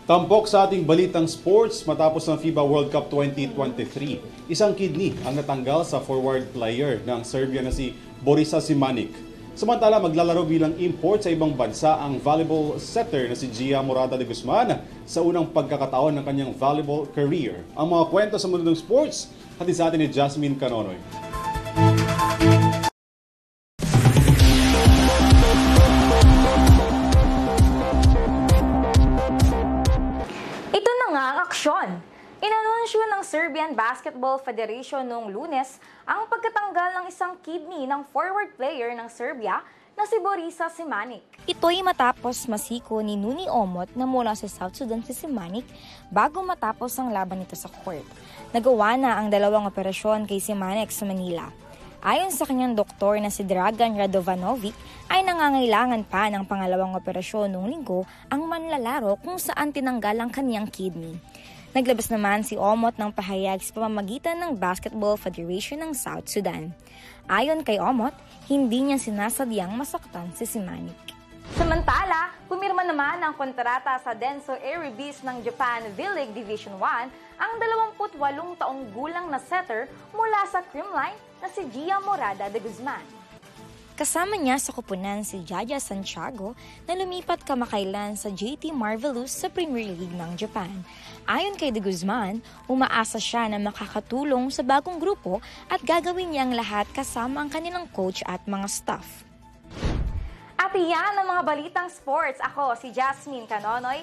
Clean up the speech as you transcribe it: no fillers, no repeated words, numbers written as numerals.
Tampok sa ating balitang sports matapos ng FIBA World Cup 2023. Isang kidney ang natanggal sa forward player ng Serbia na si Borisa Simanic. Samantala maglalaro bilang import sa ibang bansa ang volleyball setter na si Gia Morata de Guzman sa unang pagkakataon ng kanyang volleyball career. Ang mga kwento sa mundo ng sports, hatid sa atin ni Jasmine Canonoy. Aksyon! Inanunsyo ng Serbian Basketball Federation noong Lunes ang pagkatanggal ng isang kidney ng forward player ng Serbia na si Borisa Simanic. Ito'y matapos masiko ni Nuni Omot na mula sa South Sudan si Simanic bago matapos ang laban nito sa court. Nagawa na ang dalawang operasyon kay Simanic sa Manila. Ayon sa kanyang doktor na si Dragan Radovanovic, ay nangangailangan pa ng pangalawang operasyon noong linggo ang manlalaro kung saan tinanggal ang kanyang kidney. Naglabas naman si Omot ng pahayag sa pamamagitan ng Basketball Federation ng South Sudan. Ayon kay Omot, hindi niya sinasadyang masaktan si Simanic. Samantala, pumirma naman ang kontrata sa Denso Airibis ng Japan V-League Division 1 ang 28 taong gulang na setter mula sa Creamline na si Gia Morata de Guzman. Kasama niya sa kupunan si Jaja Santiago na lumipat kamakailan sa JT Marvelous sa Premier League ng Japan. Ayon kay de Guzman, umaasa siya na makakatulong sa bagong grupo at gagawin niya ang lahat kasama ang kanilang coach at mga staff. At iyan ang mga balitang sports. Ako si Jasmine Canonoy